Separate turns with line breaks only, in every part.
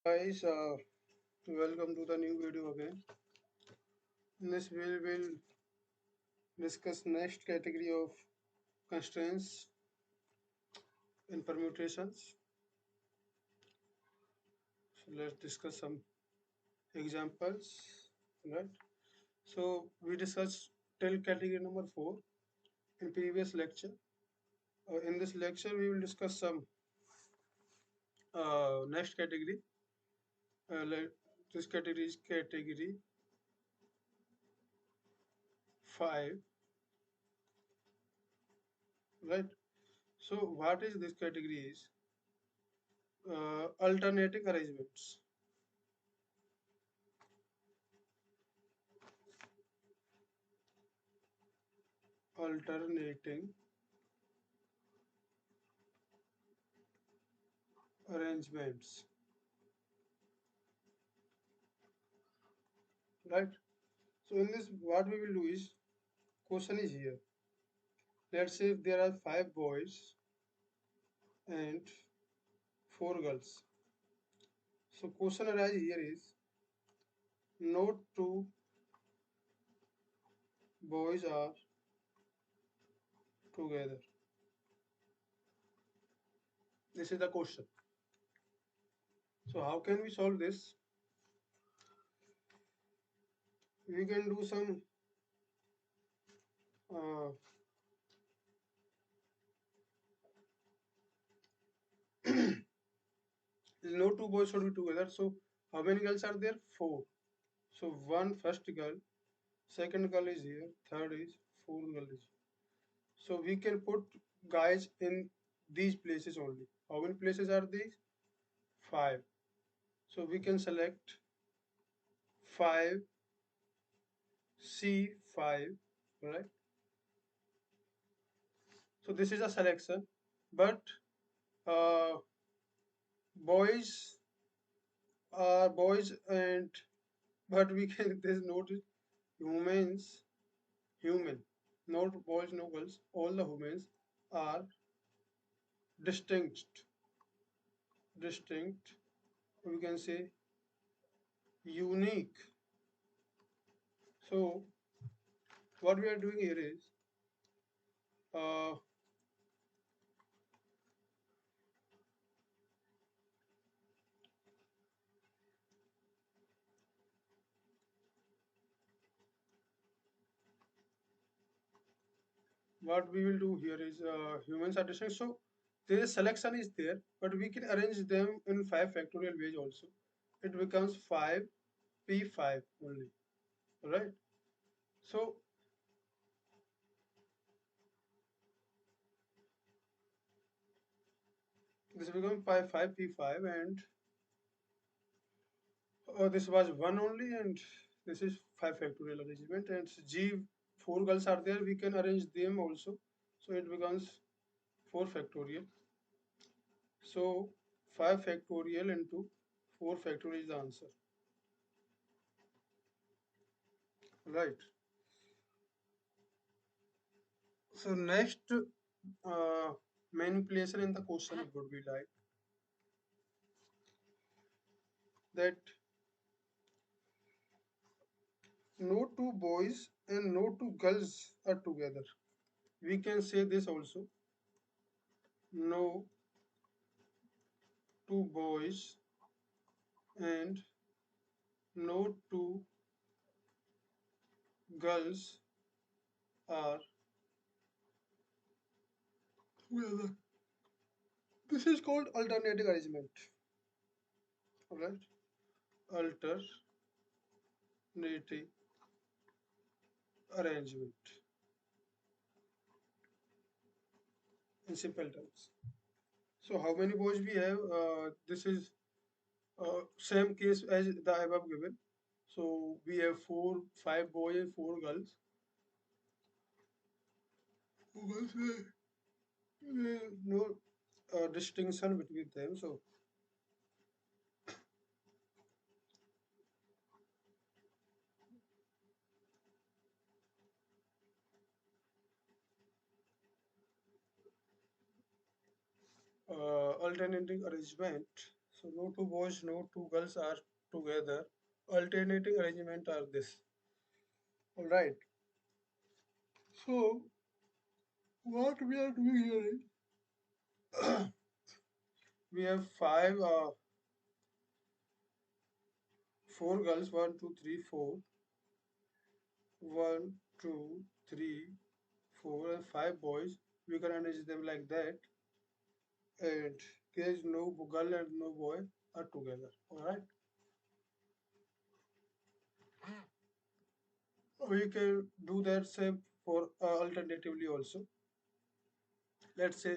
Guys, welcome to the new video again. In this we will discuss next category of constraints and permutations. So let's discuss some examples. Right. So we discussed till category number 4 in previous lecture. In this lecture we will discuss some next category. This category is category 5. Right. So what is this category is alternating arrangements. Alternating arrangements, right? So in this what we will do is, question is here. Let's say if there are 5 boys and 4 girls. So question arises here is, no two boys are together. This is the question. So how can we solve this? We can do some uh, no two boys should be together. So how many girls are there? 4. So one first girl, second girl is here, third is, fourth girl is here. So we can put guys in these places only. How many places are these? 5. So we can select 5, C5, right? So this is a selection, but uh, boys are boys and but we can there's not humans, human, not boys, no girls. All the humans are distinct, distinct. We can say unique. So what we are doing here is uh, what we will do here is humans are distinct. So there is selection is there, but we can arrange them in 5 factorial ways also. It becomes 5 P5 only, right? So this becomes 5 P5 and this was 1 only and this is 5 factorial arrangement and G 4 girls are there, we can arrange them also. So it becomes 4 factorial. So 5 factorial into 4 factorial is the answer, right? So next manipulation in the question would be like that no two boys and no two girls are together. We can say this also, no two boys and no two girls are together. This is called alternating arrangement, alright? Alternating arrangement in simple terms. So how many boys we have? This is same case as the above given. So we have 5 boys and 4 girls. No distinction between them. So alternating arrangement. So no two boys, no two girls are together. Alternating arrangement are this. All right. So what we are doing here is we have four girls. One, two, three, four. One, two, three, four, and five boys. We can arrange them like that, and there is no girl and no boy are together. All right. We can do that same for alternatively also. Let's say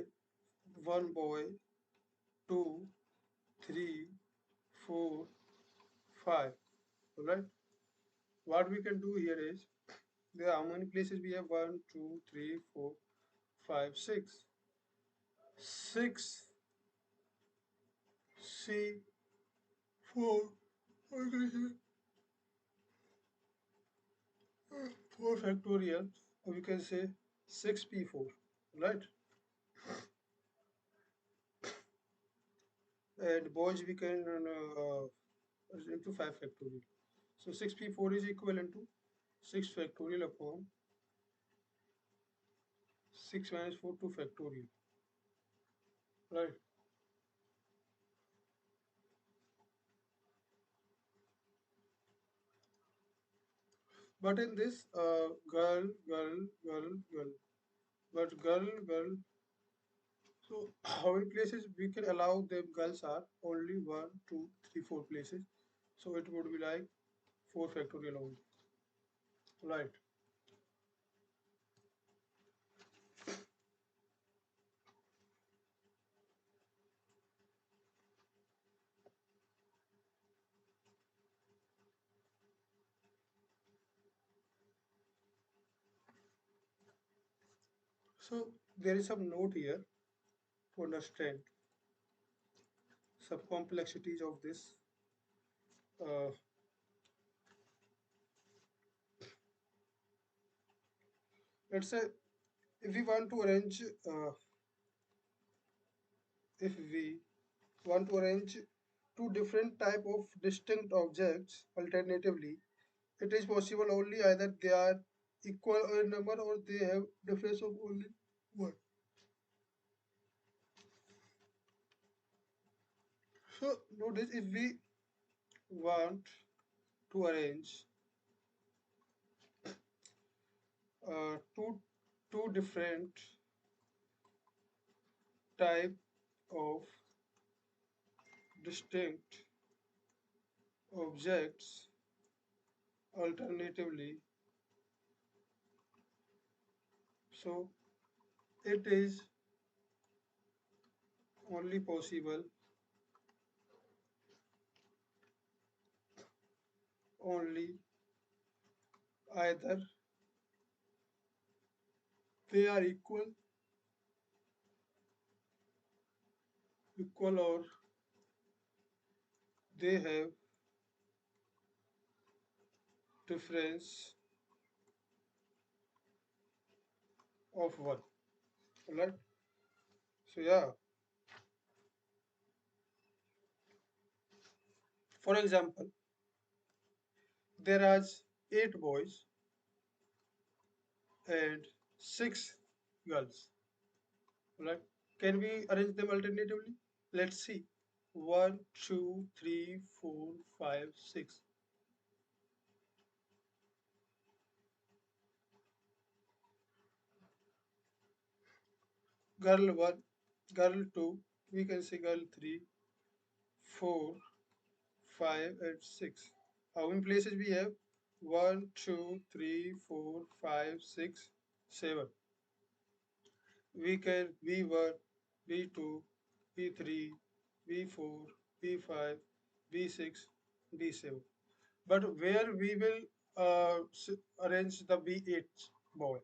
one boy, two, three, four, five. All right. What we can do here is there are how many places we have? One, two, three, four, five, six. Six C four. Okay, 4 factorial, or we can say 6p4, right? And boys we can into 5 factorial. So 6p4 is equivalent to 6 factorial upon 6 minus 4 2 factorial, right? But in this girl, girl, girl, girl, but girl, girl. So how many places we can allow them girls are only one, two, three, four places. So it would be like 4 factorial only, right? So there is some note here to understand some complexities of this. Uh, let's say if we want to arrange, if we want to arrange two different type of distinct objects alternatively, it is possible only either they are equal in number or they have difference of only one. So notice if we want to arrange two different type of distinct objects alternatively, so it is only possible only either they are equal or they have difference of one, right? So yeah, for example, there are 8 boys and 6 girls, right? Can we arrange them alternatively? Let's see. One, two, three, four, five, six. Girl 1, girl 2, we can say girl 3, 4, 5, and 6. How many places we have? One, 2, 3, 4, 5, 6, 7. We can B1, B2, B3, B4, B5, B6, B7. But where we will arrange the B8 boy?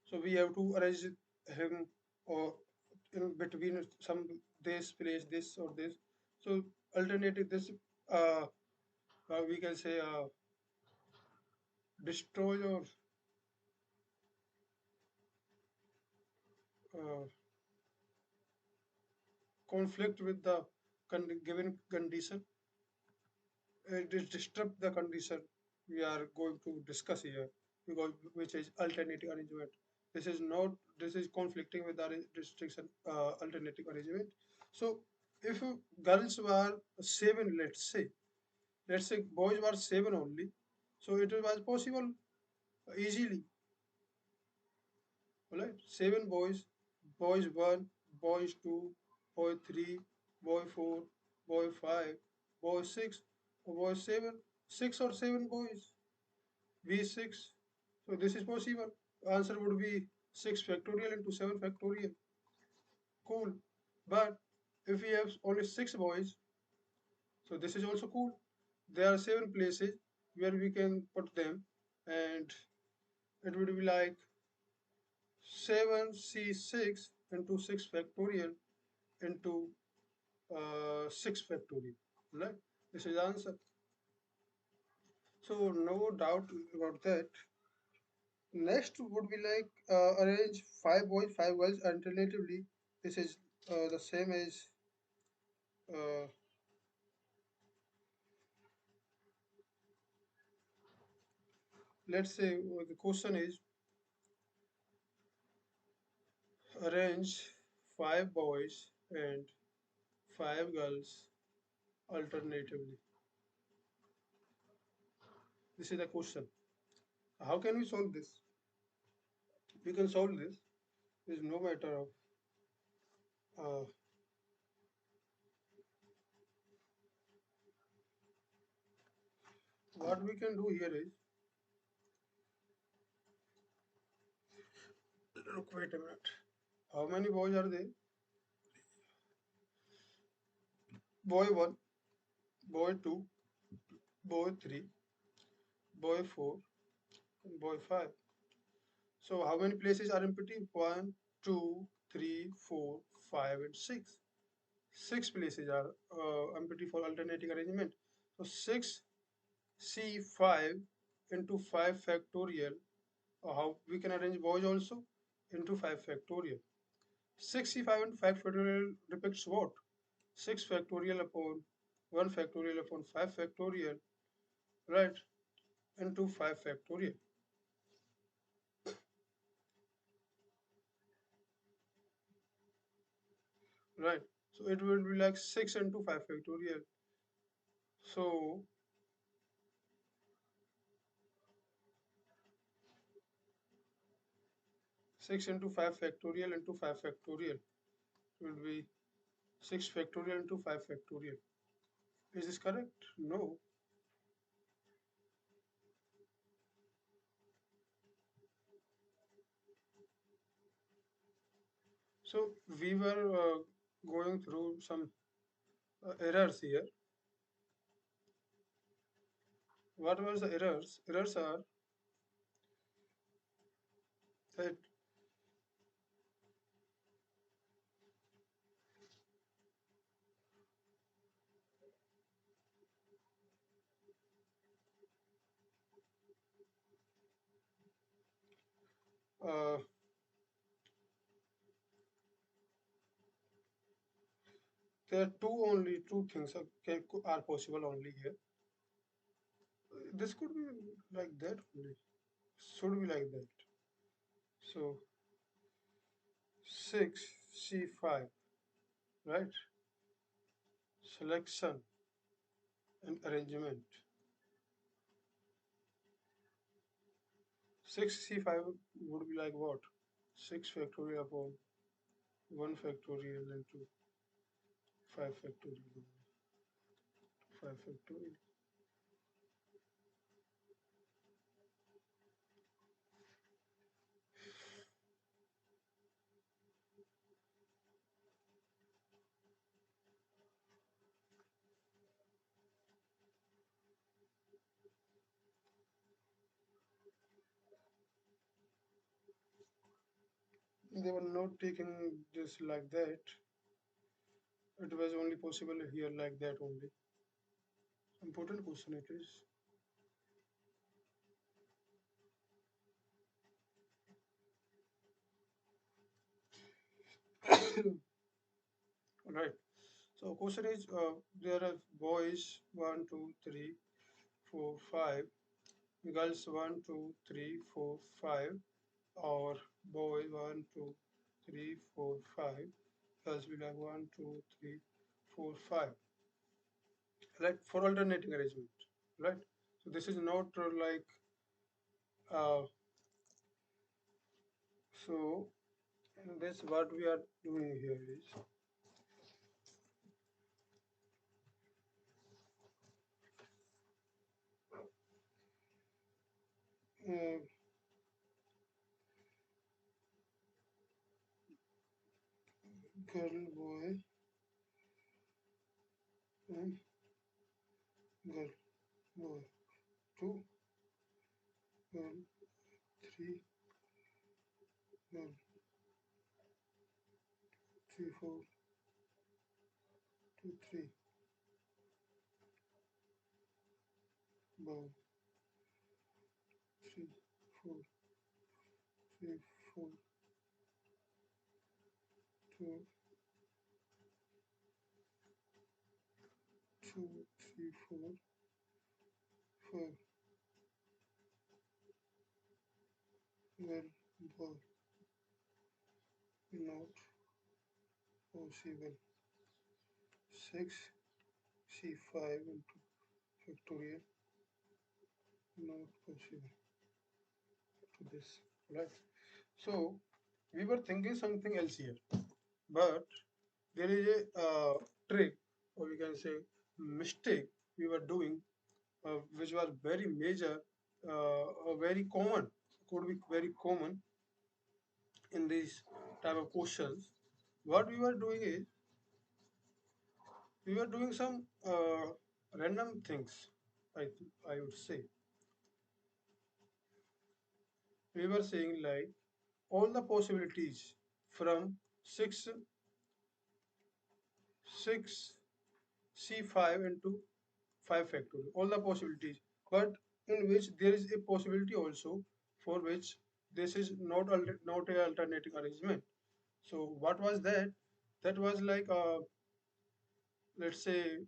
So we have to arrange him or in between some this place, this or this. So alternative this uh, we can say destroy or uh, conflict with the given condition, it is disrupt the condition we are going to discuss here, because which is alternative arrangement. This is not, this is conflicting with our restriction, alternative arrangement. So if girls were seven, let's say boys were seven only, so it was possible easily, right? Seven boys, boys one, boys two, boy three, boy four, boy five, boy six, boy seven, six or seven boys, V6. So this is possible. Answer would be 6 factorial into 7 factorial. Cool. But if we have only 6 boys, so this is also cool. There are 7 places where we can put them, and it would be like 7c6 into 6 factorial into 6 factorial. Right? This is the answer. So no doubt about that. Next would be like arrange 5 boys, 5 girls alternatively. This is the same as, uh, let's say the question is arrange 5 boys and 5 girls alternatively. This is the question. How can we solve this? We can solve this. There is no matter of uh, what we can do here is, look, wait a minute. How many boys are there? Boy 1, boy 2, boy 3, boy 4, and boy 5. So how many places are empty? 1, 2, 3, 4, 5, and 6. 6 places are empty for alternating arrangement. So 6c5 into 5 factorial. How we can arrange boys also? Into 5 factorial. 6c5 and 5 factorial depicts what? 6 factorial upon 1 factorial upon 5 factorial, right? Into 5 factorial, right? So it will be like 6 into 5 factorial. So 6 into 5 factorial into 5 factorial will be 6 factorial into 5 factorial. Is this correct? No. So we were going through some errors here. What was the errors? Errors are that uh, there are two things are possible only here. This could be like that only. Should be like that. So 6c5, right? Selection and arrangement. 6c5 would be like what? 6 factorial upon 1 factorial into 5 factorial. 5 factorial. They were not taking this like that. It was only possible here like that only. Important question it is. Right. So question is there are boys 1, 2, 3, 4, 5, girls 1, 2, 3, 4, 5, or boy 1, 2, 3, 4, 5, girls will have 1, 2, 3, 4, 5. Right, for alternating arrangement, right? So this is not like uh, so. And this what we are doing here is uh, girl, boy, and girl, boy, two, girl, three, girl, three, four, two, three, boy, three, four, three, four, two, two, three, four, five, girl, boy, not possible. 6 C5 into factorial, not possible to this, right? So we were thinking something else here, but there is a trick, or we can say mistake we were doing, which was very major, very common, could be very common in these type of questions. What we were doing is we were doing some random things. I would say we were saying like all the possibilities from 6 C5 into 5 factorial, all the possibilities, but in which there is a possibility also for which this is not a alternating arrangement. So what was that? That was like let's say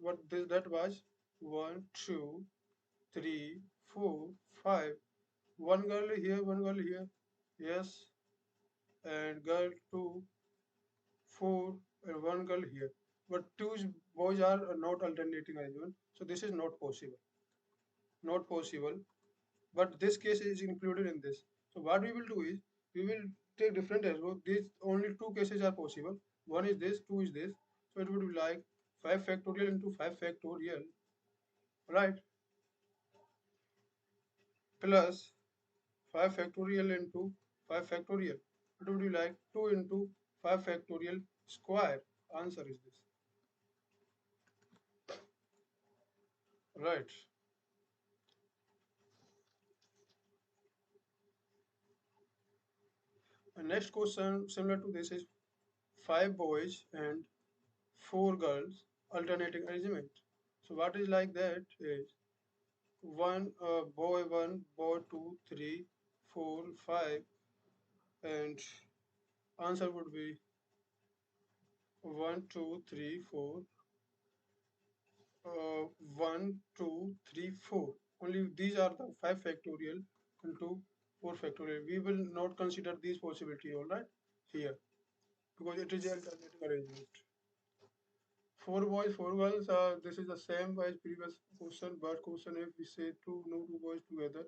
what this that was 1, 2, 3, 4, 5. One girl here, one girl here, yes, and girl 2, 4, and one girl here. But two boys are not alternating arrangement, so this is not possible. Not possible. But this case is included in this. So what we will do is we will take different as well. These only two cases are possible. One is this, two is this. So it would be like 5 factorial into 5 factorial, right? Plus 5 factorial into 5 factorial. It would be like 2 into 5 factorial square. Answer is this, right? And next question similar to this is 5 boys and 4 girls alternating arrangement. So what is like that is one boy two, three, four, 5, and answer would be 1, 2, 3, 4, 1, 2, 3, 4. Only these are the 5 factorial into 4 factorial. We will not consider these possibility, all right, here, because it is an alternating arrangement. 4 boys, 4 girls. This is the same as previous question, but question if we say two, no two boys together,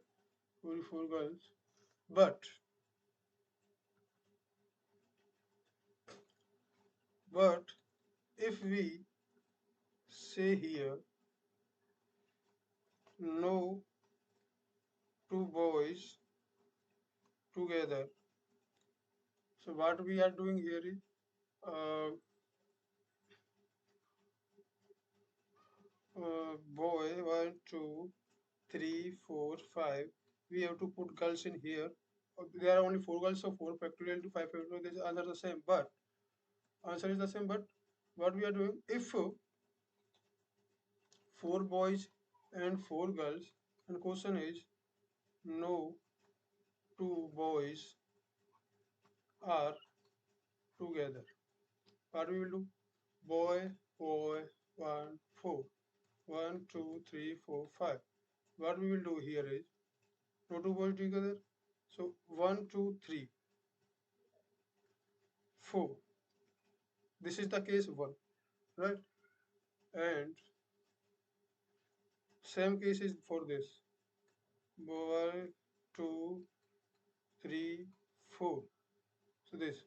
only 4 girls. But if we say here no two boys together, so what we are doing here is uh, boy 1, 2, 3, 4, 5. We have to put girls in here. There are only 4 girls, so 4 factorial to 5 factorial. This answer the same, but answer is the same. But what we are doing if 4 boys and 4 girls, and question is no two boys are together. What we will do? boy, boy, 1, 4. 1, 2, 3, 4, 5. What we will do here is no two boys together. So 1, 2, 3, 4. This is the case 1, right? And same case is for this. Boy, 2, 3, 4. So this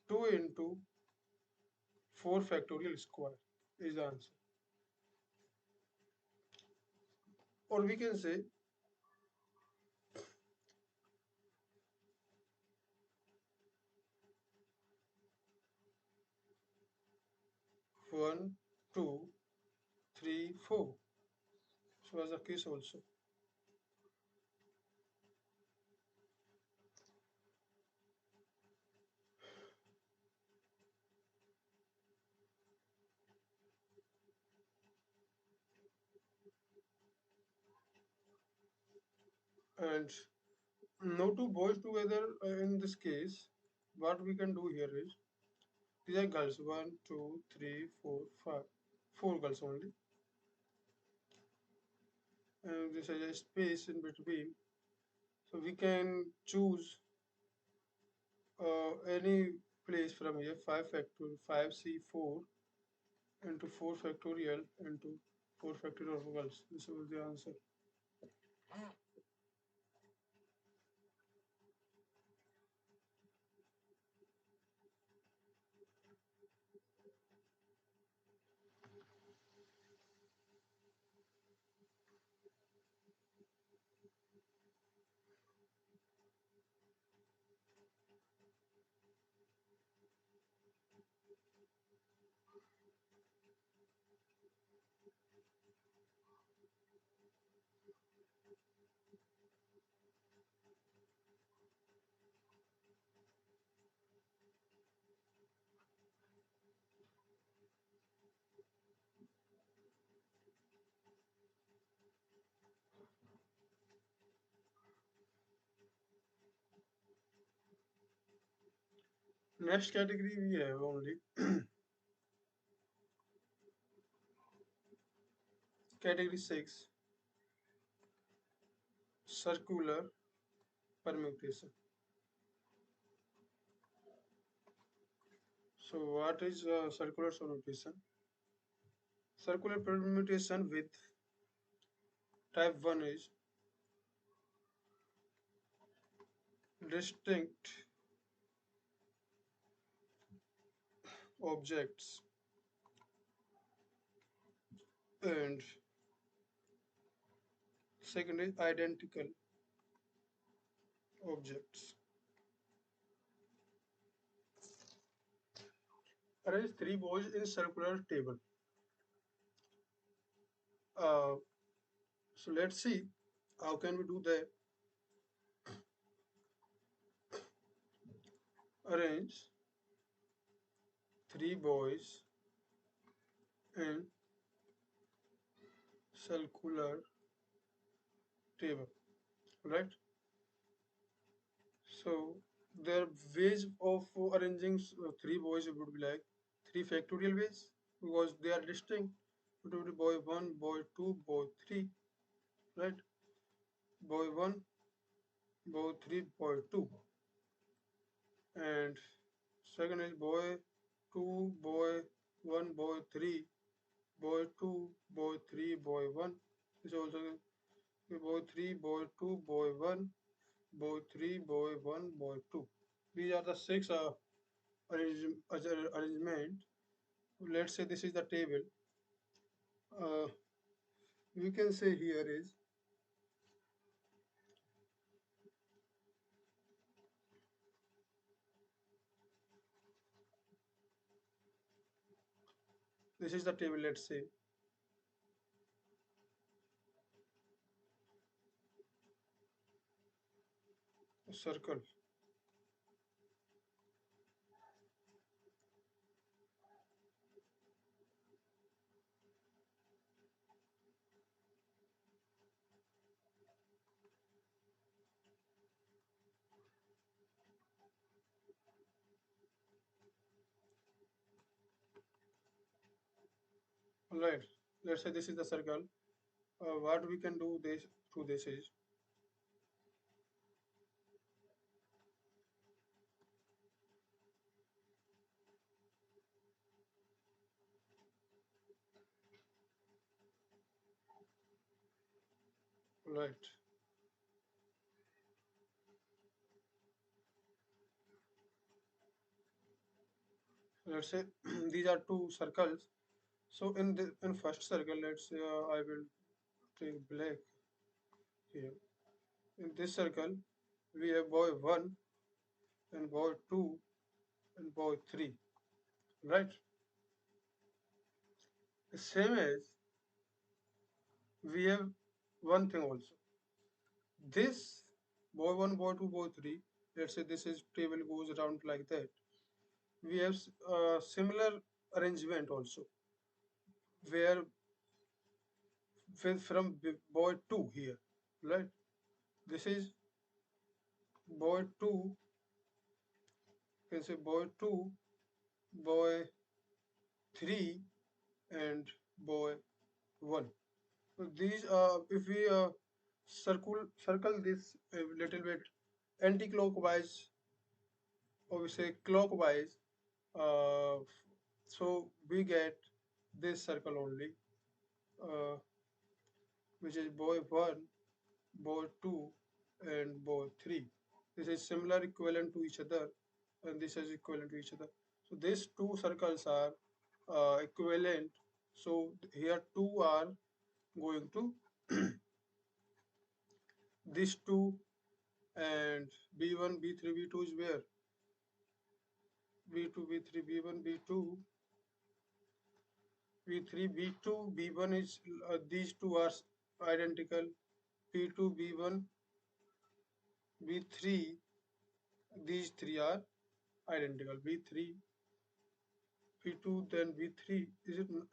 2 into 4 factorial square is the answer. Or we can say 1, 2, 3, 4. So as a case also. And no two boys together in this case. What we can do here is these are girls 1, 2, 3, 4, 5. 4 girls only. And this is a space in between. So we can choose any place from here 5 factorial 5c4 into 4 factorial into 4 factorial of girls. This was the answer. Next category we have only category 6 circular permutation. So what is circular permutation? Circular permutation with type 1 is distinct objects and second is identical objects. Arrange 3 boys in circular table. Uh, so let's see how can we do that. Arrange 3 boys in circular table, right? So their ways of arranging 3 boys would be like 3 factorial ways because they are distinct. It would be boy 1, boy 2, boy 3, right? Boy 1, boy 3, boy 2. And second is boy 2, boy 1, boy 3, boy 2, boy 3, boy 1. This also boy 3, boy 2, boy 1, boy 3, boy 1, boy 2. These are the 6 arrangement. Let's say this is the table. Uh, we can say here is this is the table. Let's say a circle. right? Let's say this is the circle. What we can do this through this is, right? Let's say these are two circles. So in first circle, let's say I will take black here. In this circle, we have boy 1 and boy 2 and boy 3, right? The same as we have one thing also. This boy 1, boy 2, boy 3, let's say this is table goes around like that. We have similar arrangement also, where from boy 2 here, right? This is boy 2, you can say boy 2, boy 3, and boy 1. So these if we circle this a little bit anti-clockwise, or we say clockwise, uh, so we get this circle only, uh, which is boy 1, boy 2, and boy 3. This is similar equivalent to each other, and this is equivalent to each other. So these two circles are equivalent. So here two are going to these two, and B1, B3, B2 is where? B2, B3, B1, B2, B3, B2, B1 is these two are identical. B2, B1, B3, these three are identical. B3, B2, then B3.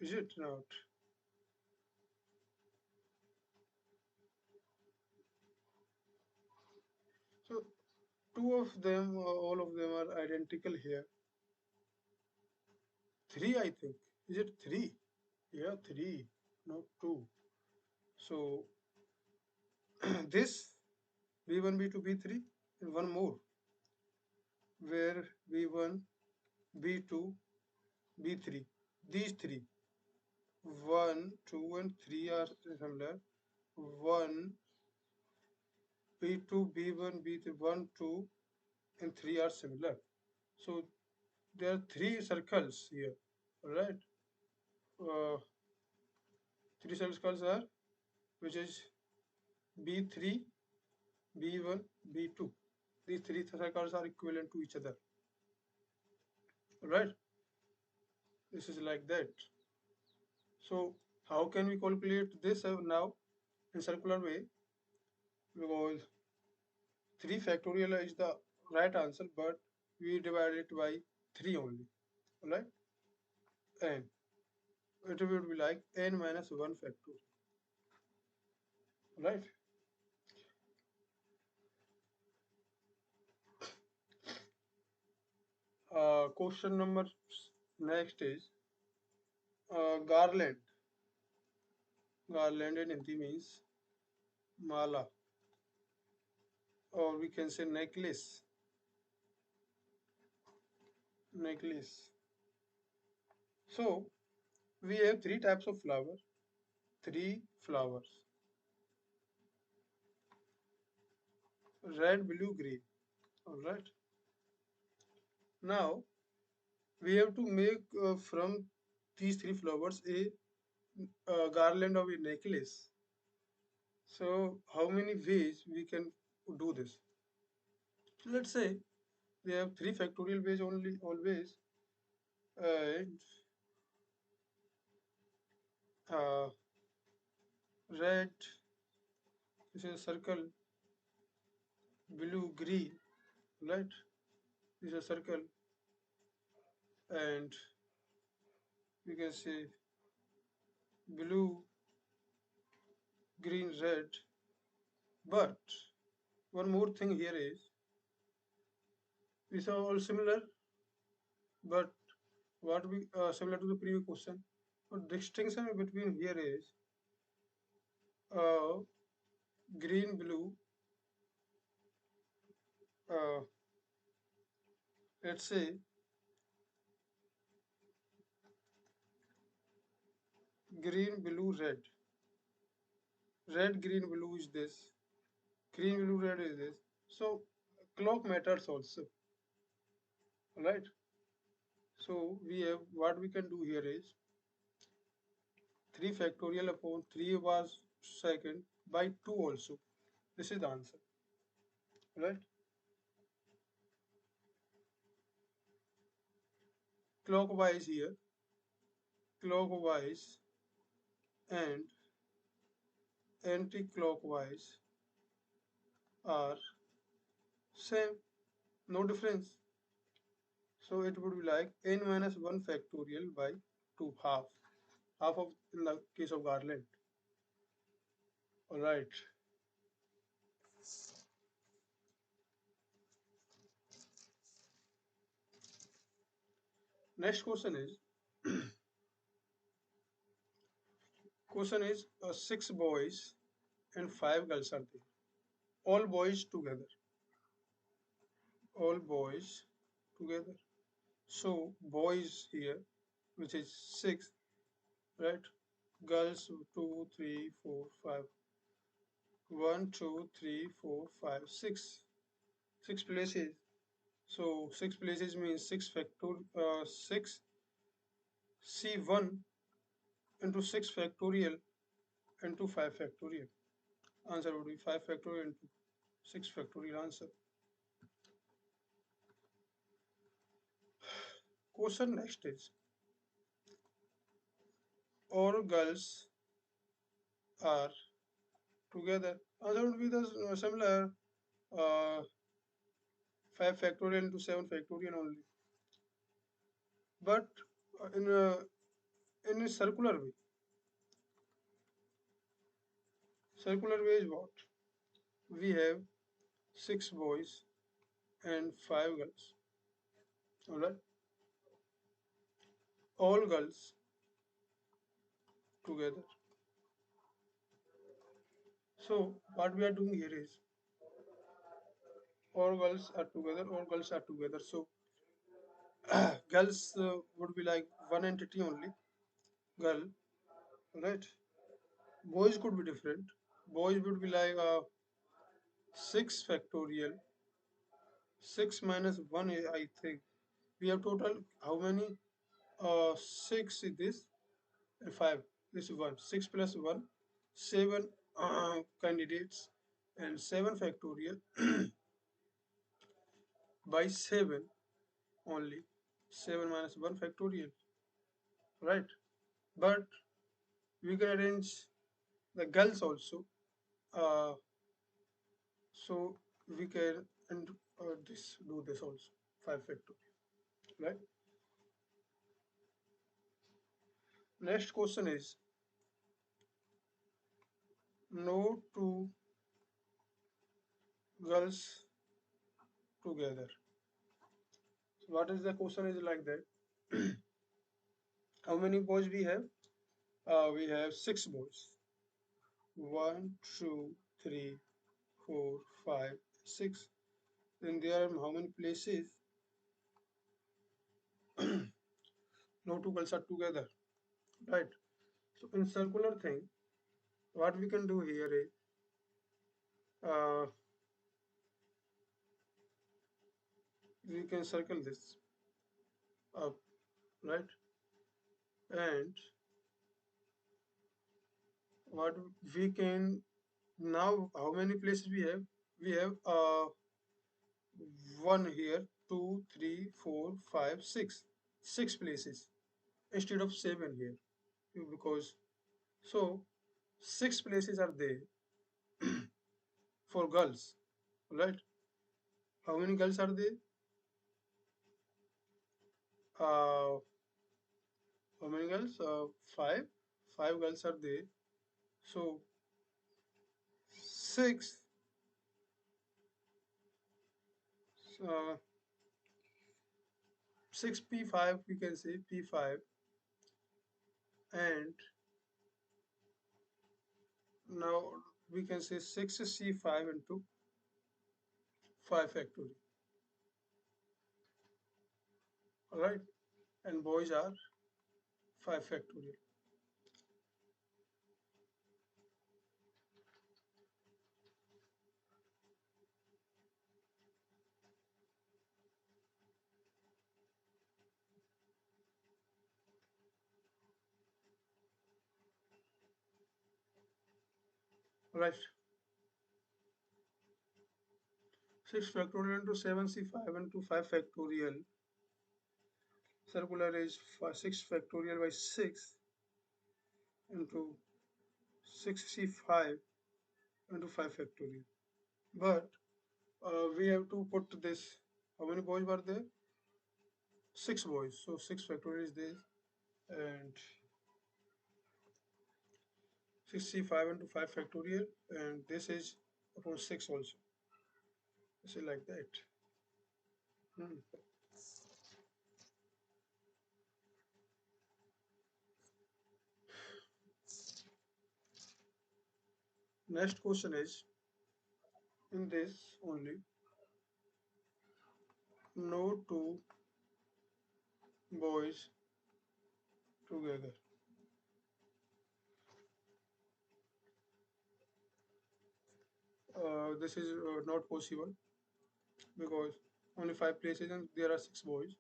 Is it not? So two of them, all of them are identical here. Three, I think. Is it three? Yeah, three, not two. So this B1, B2, B3, and one more, where B1, B2, B3. These three, 1, 2, and 3 are similar. 1, B2, B1, B3, 1, 2, and 3 are similar. So there are three circles here, right? Uh, three circles are, which is B3, B1, B2. These three circles are equivalent to each other, right? This is like that. So how can we calculate this now in circular way? Because 3 factorial is the right answer, but we divide it by 3 only, right? And it would be like n minus 1 factorial, right? Question number next is garland. Garland in Hindi means mala, or we can say necklace. Necklace. So we have three types of flower, three flowers: red, blue, green. All right. Now we have to make from these three flowers a garland of a necklace. So how many ways we can do this? So let's say we have 3 factorial ways only always, and uh, red is a circle, blue green, right, is a circle, and we can say blue, green, red. But one more thing here is these are all similar, but what we similar to the previous question. So distinction between here is uh, green, blue. Uh, let's say green, blue, red. Red, green, blue is this. Green, blue, red is this. So clock matters also, right? So we have what we can do here is 3 factorial upon 3 was second by 2 also. This is the answer, right? Clockwise here, clockwise and anti-clockwise are same, no difference. So it would be like n minus 1 factorial by 2 half. Half of in the case of Garland. Alright. Next question is 6 boys and 5 girls are there. All boys together. All boys together. So boys here, which is 6, right? Girls 2, 3, 4, 5. 1, 2, 3, 4, 5, 6. 6 places. So 6 places means 6 factor 6 C1 into 6 factorial into 5 factorial. Answer would be 5 factorial into 6 factorial answer. Question next is all girls are together. Answer would be the similar uh, 5 factorial into 7 factorial only. But in a circular way. Circular way is what? We have 6 boys and 5 girls. Alright? All girls together. So what we are doing here is all girls are together, all girls are together. So girls would be like one entity only, girl, right? Boys could be different. Boys would be like 6 factorial, 6 minus 1, I think. We have total how many? 6 is this, and 5. This is 1. 6 plus 1, 7 candidates, and 7 factorial by 7 only. 7 minus 1 factorial, right? But we can arrange the girls also. Uh, so we can and this do this also 5 factorial, right? Next question is no two girls together. So what is the question is like that? How many boys we have? We have 6 boys. 1, 2, 3, 4, 5, 6. Then there are how many places? No two girls are together, right? So in circular thing, what we can do here is we can circle this up, right? And what we can now, how many places we have? We have one here, two, three, four, five, six, 6 places instead of 7 here, because so 6 places are there for girls, right? How many girls are there? Uh, how many girls? Five. 5 girls are there. So 6, uh, 6 P5 we can say P5, And now we can say 6C5 into 5 factorial. Alright, and boys are 5 factorial. Right, 6 factorial into 7C5 into 5 factorial. Circular is 6 factorial by 6 into 6C5 into 5 factorial. But we have to put this. How many boys were there? 6 boys. So 6 factorial is this, and 6C5 into 5 factorial, and this is upon 6 also. This is like that. Hmm. Next question is, in this only, no two boys together. This is not possible because only 5 places and there are 6 boys.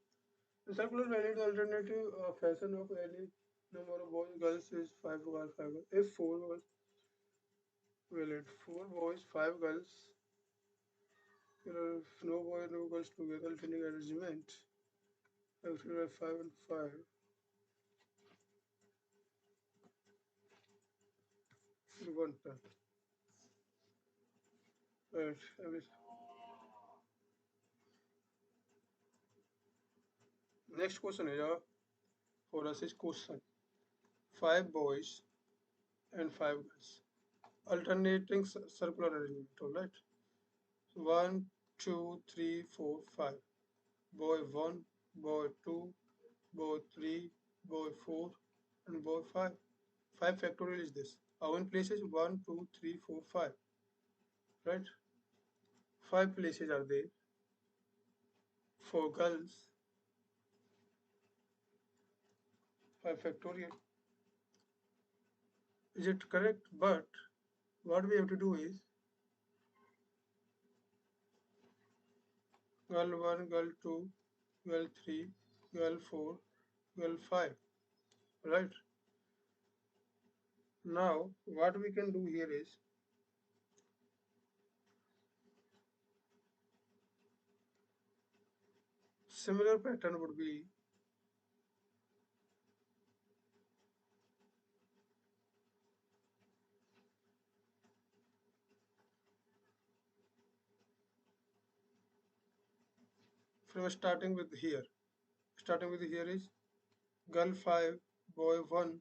The circular valid alternative fashion of any number of boys girls is 5 or 5. If 4 was valid, 4 boys, 5 girls, there are no boy, no girls together, alternate arrangement. Actually, 5 and 5. One time. Right. Next question is for us is question. 5 boys and 5 girls. Alternating circular arrangement, alright? 1, 2, 3, 4, 5. Boy 1, boy 2, boy 3, boy 4, and boy 5. 5 factorial is this. How many places? 1, 2, 3, 4, 5. Right? 5 places are there for girls. 5 factorial. Is it correct? But what we have to do is girl 1, girl 2, girl 3, girl 4, girl 5. Right? Now, what we can do here is similar pattern would be from starting with here. Starting with here is girl 5, boy 1,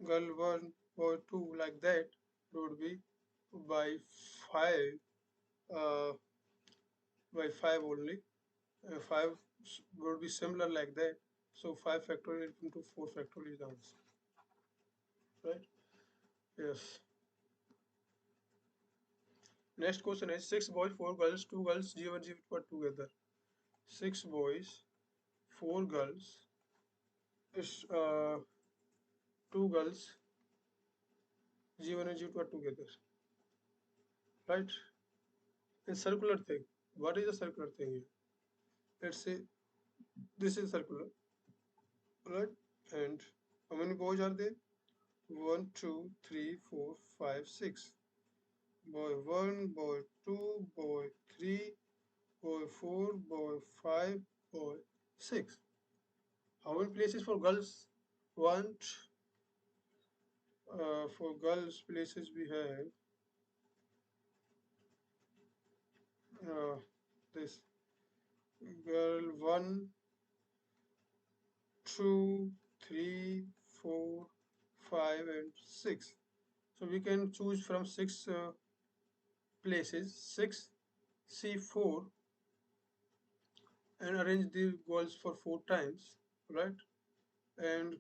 girl 1, boy 2, like that. It would be by 5, uh, by 5 only. 5 would be similar like that. So 5 factorial into 4 factorial is the answer. Right? Yes. Next question is 6 boys, 4 girls, 2 girls, G1, G2 are together. 6 boys, 4 girls, is 2 girls, G1 and G2 are together. Right? A circular thing. What is a circular thing here? Let's say this is circular, right? And how many boys are there? 1, 2, 3, 4, 5, 6. Boy 1, boy 2, boy 3, boy 4, boy 5, boy 6. How many places for girls? One, for girls places we have uh, this girl 1, 2, 3, 4, 5, and 6. So we can choose from 6 places, 6, C4, and arrange the balls for 4 times, right? And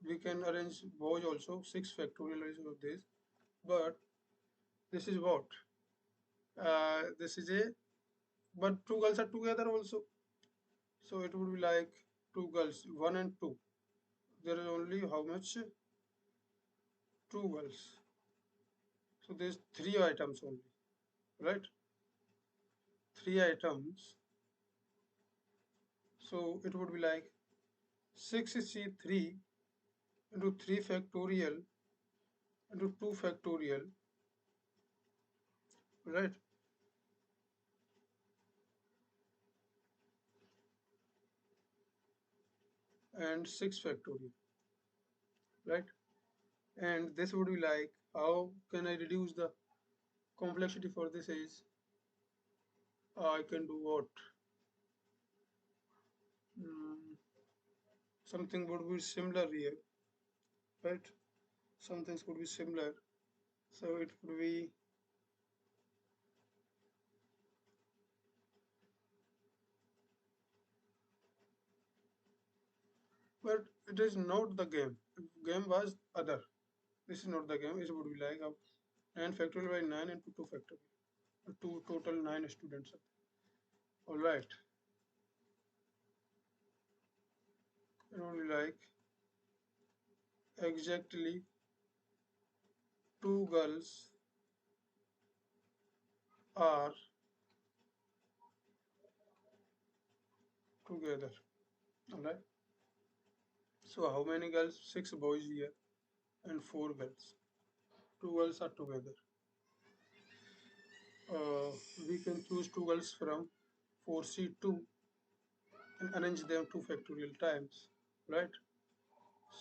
we can arrange boys also, 6 factorial is of this, but this is what? This is a, but two girls are together also. So it would be like two girls, 1 and 2. There is only how much? Two girls. So there's three items only, right? Three items. So it would be like 6C3 into 3 factorial into 2 factorial, right? And 6 factorial, right? And this would be like, how can I reduce the complexity for this is, I can do what? Mm, something would be similar here, right? Some things would be similar. So it would be, but it is not the game. Game was other. This is not the game. It would be like a 9 factorial by 9 into 2 factorial. Two total 9 students. All right. It would be like exactly two girls are together. All right. So how many girls? Six boys here and four girls. Two girls are together. Uh, we can choose two girls from 4C2 and arrange them 2 factorial times, right?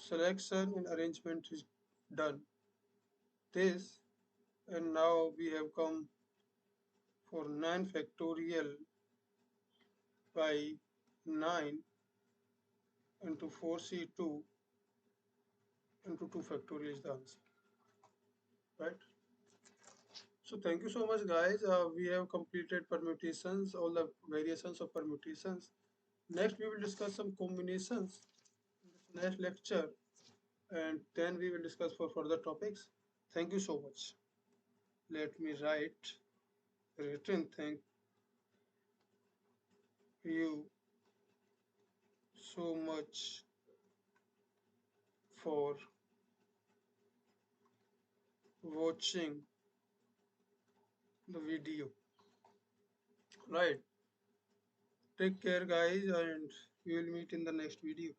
Selection and arrangement is done. This, and now we have come for 9 factorial by 9 into 4C2 into 2 factorial is the answer, right? So thank you so much guys. We have completed permutations, all the variations of permutations. Next we will discuss some combinations in this next lecture, and then we will discuss for further topics. Thank you so much. Let me write written thank you so much for watching the video. Right. Take care guys, and we will meet in the next video.